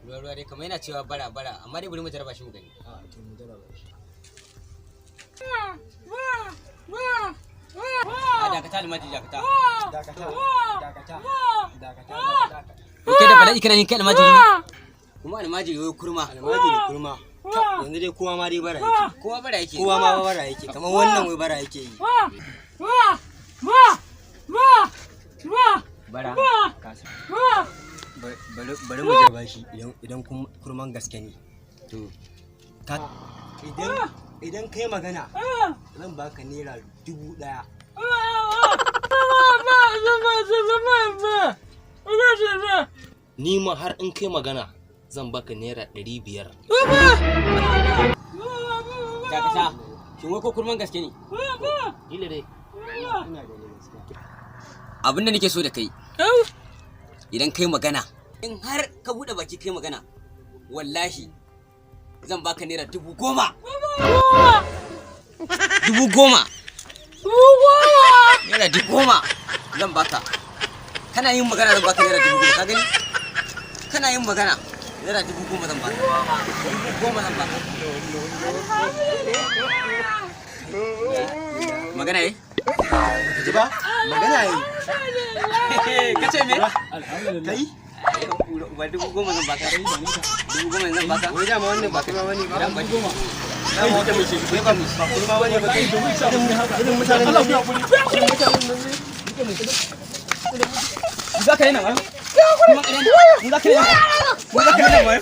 ruwa dai kamar yana cewa bara amma dai bari mu jarraba shi mu gani. To mu jarraba shi. Dakata almajiri dakata. Dakata. Ke da bala'i kana yin kai almajiri ne? Kuma almajiri wai kurma. Almajiri kurma. Yanzu dai kowa ma dai bara yake. Kowa bara yake. Kowa ma bara yake. Kamar wannan wai bara yake yi. Bara. Bari mu jarraba shi idan kurman gaske ne. To. Idan kai magana zan baka naira 1000. Ni ma har in kai magana zan baka naira 500. Dakata. Shin wai ko kurman gaske ne? Dile dai. Abin da nake so da kai. Idan kai magana, in har ka bude baki kai magana, wallahi zan baka naira 10,000. 10,000. Naira 10,000 zan baka. Kana yin magana zan baka naira 10,000, ka gani? Kana yin magana naira 10,000 zan baka. 10,000 zan baka. Magana yi? Ji ba? Magana yi. Kace me? Kai? Ba 10,000 zan baka. 10,000 zan baka. Wai dama wannan ba kuma wani ba. Dan ba 10,000. Dama wata mace bai ba mu kuma wani ba kai. Irin mutanen nan. Za ka yi nan wai? Za ka yi nan wai?